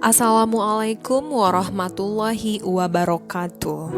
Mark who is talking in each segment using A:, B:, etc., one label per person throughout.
A: Assalamualaikum warahmatullahi wabarakatuh.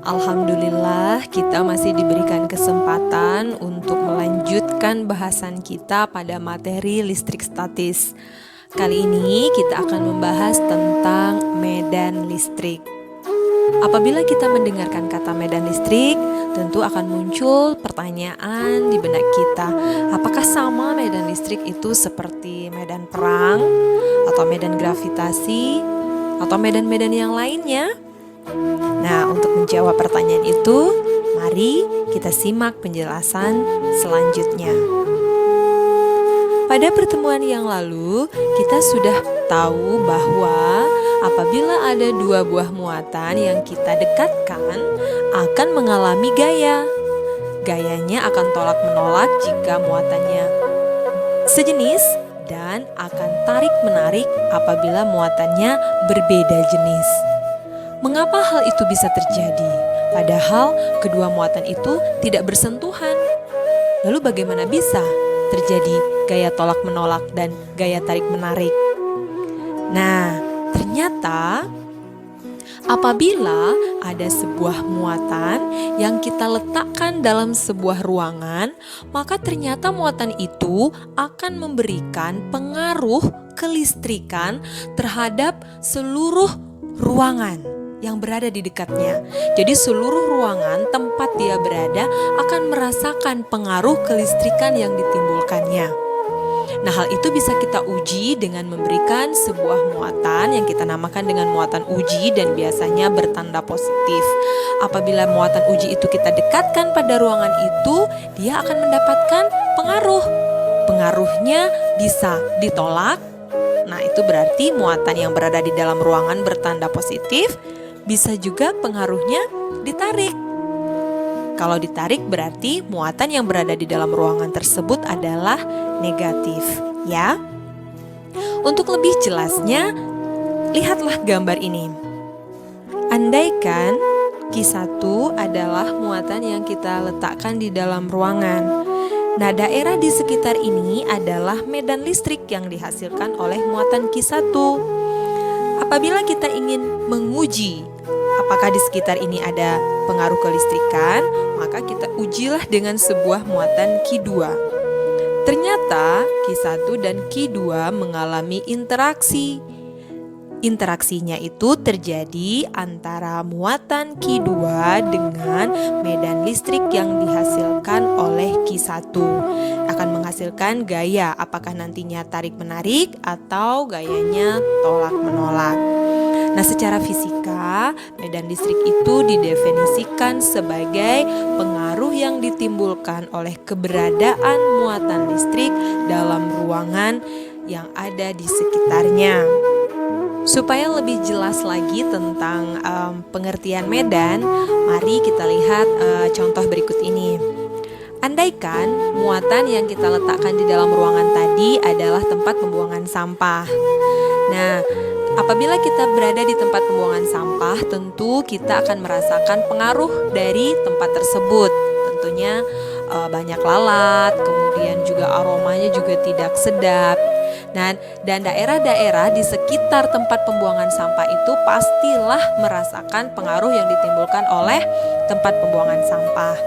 A: Alhamdulillah kita masih diberikan kesempatan untuk melanjutkan bahasan kita pada materi listrik statis. Kali ini kita akan membahas tentang medan listrik. Apabila kita mendengarkan kata medan listrik, tentu akan muncul pertanyaan di benak kita. Apakah sama medan listrik itu seperti medan perang, atau medan gravitasi, atau medan-medan yang lainnya? Nah, untuk menjawab pertanyaan itu, mari kita simak penjelasan selanjutnya. Pada pertemuan yang lalu, kita sudah tahu bahwa apabila ada dua buah muatan yang kita dekatkan, akan mengalami gaya. Gayanya akan tolak-menolak jika muatannya sejenis dan akan tarik-menarik apabila muatannya berbeda jenis. Mengapa hal itu bisa terjadi? Padahal kedua muatan itu tidak bersentuhan. Lalu bagaimana bisa terjadi gaya tolak-menolak dan gaya tarik-menarik? Nah, ternyata apabila ada sebuah muatan yang kita letakkan dalam sebuah ruangan, maka ternyata muatan itu akan memberikan pengaruh kelistrikan terhadap seluruh ruangan yang berada di dekatnya. Jadi seluruh ruangan tempat dia berada akan merasakan pengaruh kelistrikan yang ditimbulkannya. Nah, hal itu bisa kita uji dengan memberikan sebuah muatan yang kita namakan dengan muatan uji dan biasanya bertanda positif. Apabila muatan uji itu kita dekatkan pada ruangan itu, dia akan mendapatkan pengaruh. Pengaruhnya bisa ditolak. Nah, itu berarti muatan yang berada di dalam ruangan bertanda positif. Bisa juga pengaruhnya ditarik. Kalau ditarik berarti muatan yang berada di dalam ruangan tersebut adalah negatif, ya. Untuk lebih jelasnya, lihatlah gambar ini. Andaikan Q1 adalah muatan yang kita letakkan di dalam ruangan. Nah, daerah di sekitar ini adalah medan listrik yang dihasilkan oleh muatan Q1. Apabila kita ingin menguji apakah di sekitar ini ada pengaruh kelistrikan, maka kita ujilah dengan sebuah muatan Q2. Ternyata Q1 dan Q2 mengalami interaksi. Interaksinya itu terjadi antara muatan Q2 dengan medan listrik yang dihasilkan oleh Q1. Akan menghasilkan gaya, apakah nantinya tarik-menarik atau gayanya tolak-menolak. Nah, secara fisika, medan listrik itu didefinisikan sebagai pengaruh yang ditimbulkan oleh keberadaan muatan listrik dalam ruangan yang ada di sekitarnya. Supaya lebih jelas lagi tentang pengertian medan, mari kita lihat contoh berikut ini. Andaikan muatan yang kita letakkan di dalam ruangan tadi adalah tempat pembuangan sampah. Nah, apabila kita berada di tempat pembuangan sampah, tentu kita akan merasakan pengaruh dari tempat tersebut. Tentunya banyak lalat, kemudian juga aromanya juga tidak sedap. Dan daerah-daerah di sekitar tempat pembuangan sampah itu pastilah merasakan pengaruh yang ditimbulkan oleh tempat pembuangan sampah.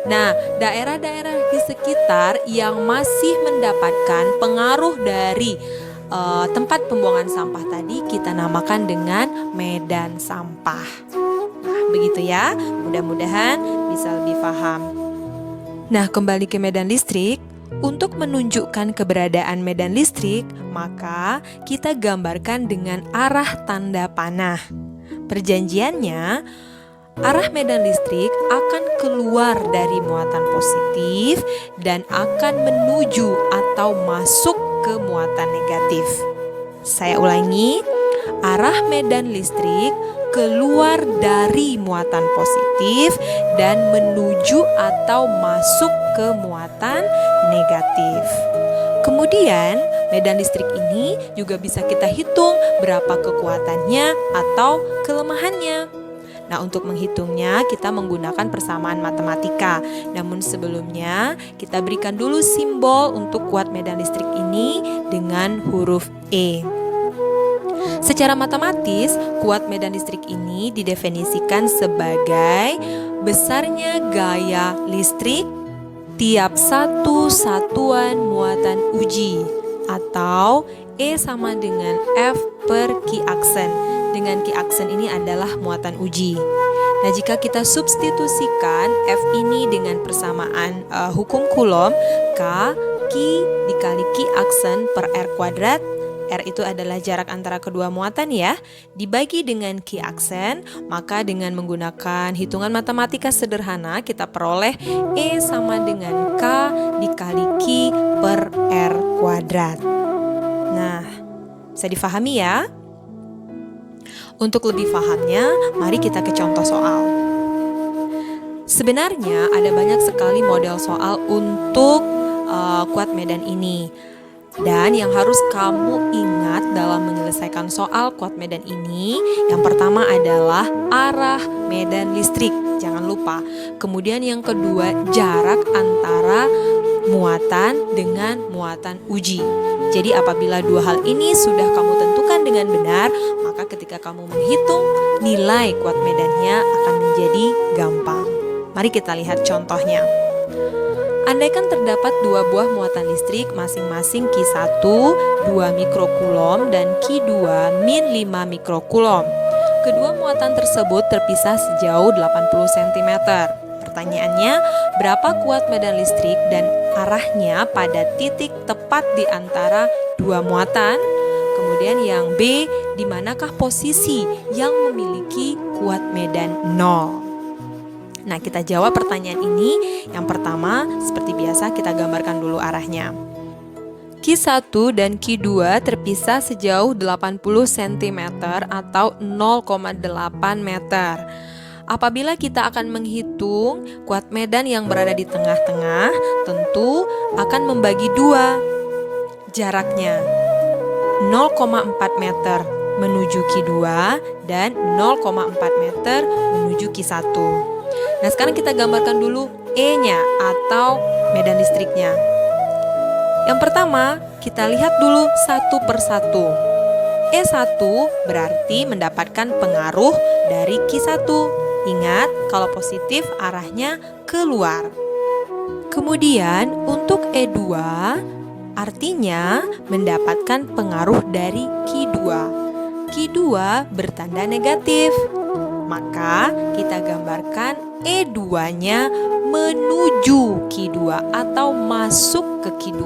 A: Nah, daerah-daerah di sekitar yang masih mendapatkan pengaruh dari tempat pembuangan sampah tadi kita namakan dengan medan sampah. Nah, begitu ya. Mudah-mudahan bisa lebih paham. Nah, kembali ke medan listrik. Untuk menunjukkan keberadaan medan listrik, maka kita gambarkan dengan arah tanda panah. Perjanjiannya, arah medan listrik akan keluar dari muatan positif dan akan menuju atau masuk ke muatan negatif. Saya ulangi, arah medan listrik keluar dari muatan positif dan menuju atau masuk ke muatan negatif. Kemudian, medan listrik ini juga bisa kita hitung berapa kekuatannya atau kelemahannya. Nah, untuk menghitungnya kita menggunakan persamaan matematika. Namun sebelumnya kita berikan dulu simbol untuk kuat medan listrik ini dengan huruf E. Secara matematis, kuat medan listrik ini didefinisikan sebagai besarnya gaya listrik tiap satu satuan muatan uji, atau E sama dengan F per Q aksen. Dengan Q aksen ini adalah muatan uji. Nah, jika kita substitusikan F ini dengan persamaan hukum Coulomb, Q dikali Q aksen per R kuadrat, R itu adalah jarak antara kedua muatan ya, dibagi dengan Q aksen, maka dengan menggunakan hitungan matematika sederhana kita peroleh E sama dengan K dikali Q per R kuadrat. Nah, bisa difahami ya? Untuk lebih pahamnya, mari kita ke contoh soal. Sebenarnya ada banyak sekali model soal untuk kuat medan ini. Dan yang harus kamu ingat dalam menyelesaikan soal kuat medan ini, yang pertama adalah arah medan listrik, jangan lupa. Kemudian yang kedua, jarak antara muatan dengan muatan uji. Jadi apabila dua hal ini sudah kamu tentukan dengan benar, maka ketika kamu menghitung nilai kuat medannya akan menjadi gampang. Mari kita lihat contohnya. Andaikan terdapat dua buah muatan listrik masing-masing Q1 2 mikrokulom dan Q2 min 5 mikrokulom. Kedua muatan tersebut terpisah sejauh 80 cm. Pertanyaannya, berapa kuat medan listrik dan arahnya pada titik tepat di antara dua muatan? Kemudian yang B, di manakah posisi yang memiliki kuat medan 0? Nah, kita jawab pertanyaan ini. Yang pertama, seperti biasa kita gambarkan dulu arahnya. Q1 dan Q2 terpisah sejauh 80 cm atau 0,8 meter. Apabila kita akan menghitung kuat medan yang berada di tengah-tengah, tentu akan membagi dua jaraknya. 0,4 meter menuju Q2 dan 0,4 meter menuju Q1. Nah, sekarang kita gambarkan dulu E-nya atau medan listriknya. Yang pertama, kita lihat dulu satu persatu. E1 berarti mendapatkan pengaruh dari Q1. Ingat, kalau positif arahnya keluar. Kemudian untuk E2 artinya mendapatkan pengaruh dari Q2. Q2 bertanda negatif. Maka kita gambarkan E2-nya menuju Q2 atau masuk ke Q2.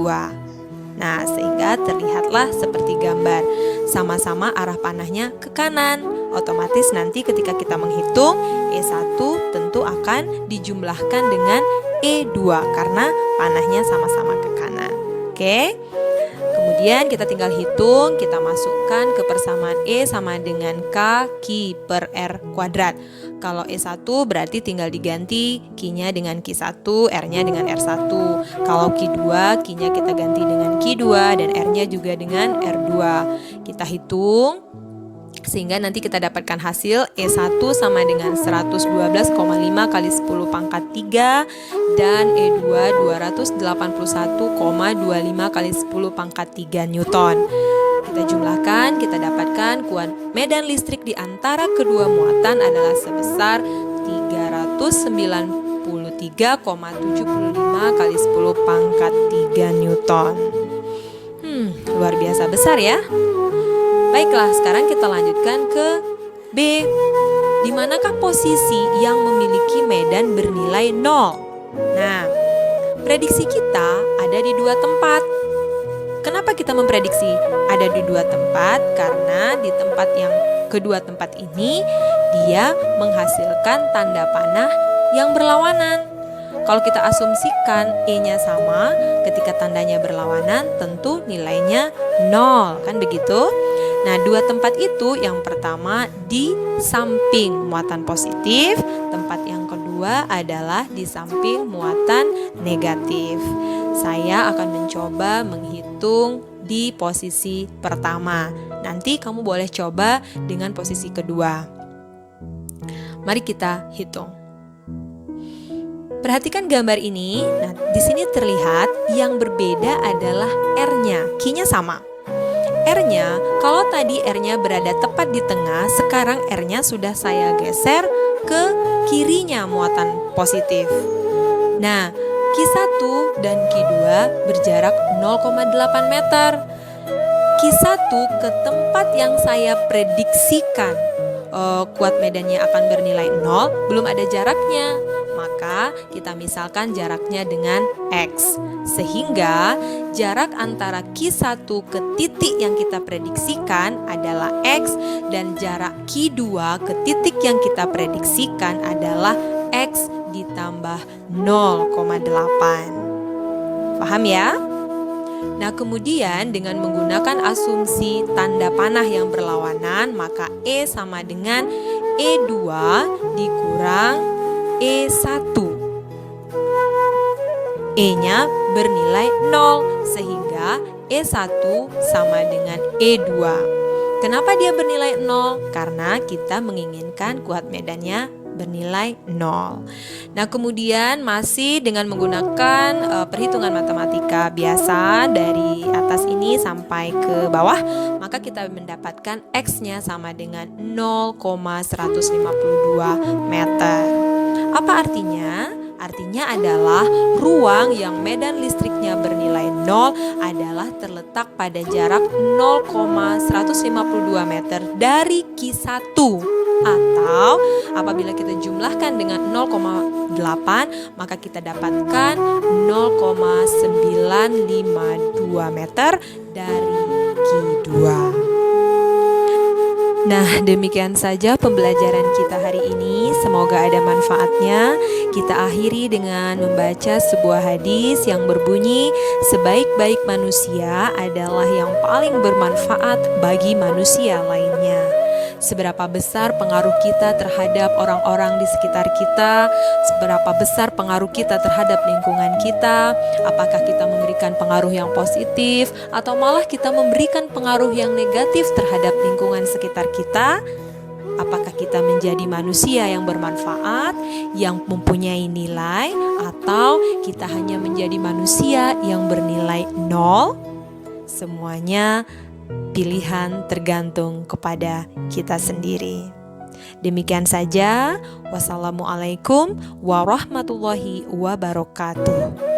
A: Nah, sehingga terlihatlah seperti gambar. Sama-sama arah panahnya ke kanan. Otomatis nanti ketika kita menghitung, E1 tentu akan dijumlahkan dengan E2 karena panahnya sama-sama ke kanan. Oke? Kemudian kita tinggal hitung, kita masukkan ke persamaan E sama dengan K Q per R kuadrat. Kalau E1 berarti tinggal diganti Q-nya dengan Q1, R-nya dengan R1. Kalau Q2, Q-nya kita ganti dengan Q2 dan R-nya juga dengan R2. Kita hitung sehingga nanti kita dapatkan hasil E1 sama dengan 112,5 kali 10 pangkat 3 dan E2 281,25 kali 10 pangkat 3 Newton. Kita jumlahkan, kita dapatkan kuat medan listrik di antara kedua muatan adalah sebesar 393,75 kali 10 pangkat 3 Newton. Luar biasa besar ya. Baiklah, sekarang kita lanjutkan ke B. Di manakah posisi yang memiliki medan bernilai 0? Nah, prediksi kita ada di dua tempat. Kenapa kita memprediksi ada di dua tempat? Karena di tempat yang kedua tempat ini dia menghasilkan tanda panah yang berlawanan. Kalau kita asumsikan E-nya sama, ketika tandanya berlawanan tentu nilainya 0, kan begitu? Nah, dua tempat itu yang pertama di samping muatan positif, tempat yang kedua adalah di samping muatan negatif. Saya akan mencoba menghitung di posisi pertama. Nanti kamu boleh coba dengan posisi kedua. Mari kita hitung. Perhatikan gambar ini. Nah, di sini terlihat yang berbeda adalah R-nya, Q-nya sama. R-nya, kalau tadi R-nya berada tepat di tengah, sekarang R-nya sudah saya geser ke kirinya muatan positif. Nah, Q1 dan Q2 berjarak 0,8 meter. Q1 ke tempat yang saya prediksikan kuat medannya akan bernilai 0, belum ada jaraknya. Maka kita misalkan jaraknya dengan X. Sehingga jarak antara Q1 ke titik yang kita prediksikan adalah X, dan jarak Q2 ke titik yang kita prediksikan adalah X ditambah 0,8. Paham ya? Nah, kemudian dengan menggunakan asumsi tanda panah yang berlawanan, maka E sama dengan E2 dikurang E1. E-nya bernilai 0, sehingga E1 sama dengan E2. Kenapa dia bernilai 0? Karena kita menginginkan kuat medannya bernilai 0. Nah, kemudian masih dengan menggunakan perhitungan matematika biasa dari atas ini sampai ke bawah, maka kita mendapatkan X-nya sama dengan 0,152 meter. Apa artinya? Artinya adalah ruang yang medan listriknya bernilai 0 adalah terletak pada jarak 0,152 meter dari Q1. Atau apabila kita jumlahkan dengan 0,8, maka kita dapatkan 0,952 meter dari Q2. Nah, demikian saja pembelajaran kita hari ini. Semoga ada manfaatnya. Kita akhiri dengan membaca sebuah hadis yang berbunyi, sebaik-baik manusia adalah yang paling bermanfaat bagi manusia lainnya. Seberapa besar pengaruh kita terhadap orang-orang di sekitar kita, seberapa besar pengaruh kita terhadap lingkungan kita, apakah kita memberikan pengaruh yang positif atau malah kita memberikan pengaruh yang negatif terhadap lingkungan sekitar kita. Apakah kita menjadi manusia yang bermanfaat, yang mempunyai nilai, atau kita hanya menjadi manusia yang bernilai 0? Semuanya pilihan tergantung kepada kita sendiri. Demikian saja. Wassalamualaikum warahmatullahi wabarakatuh.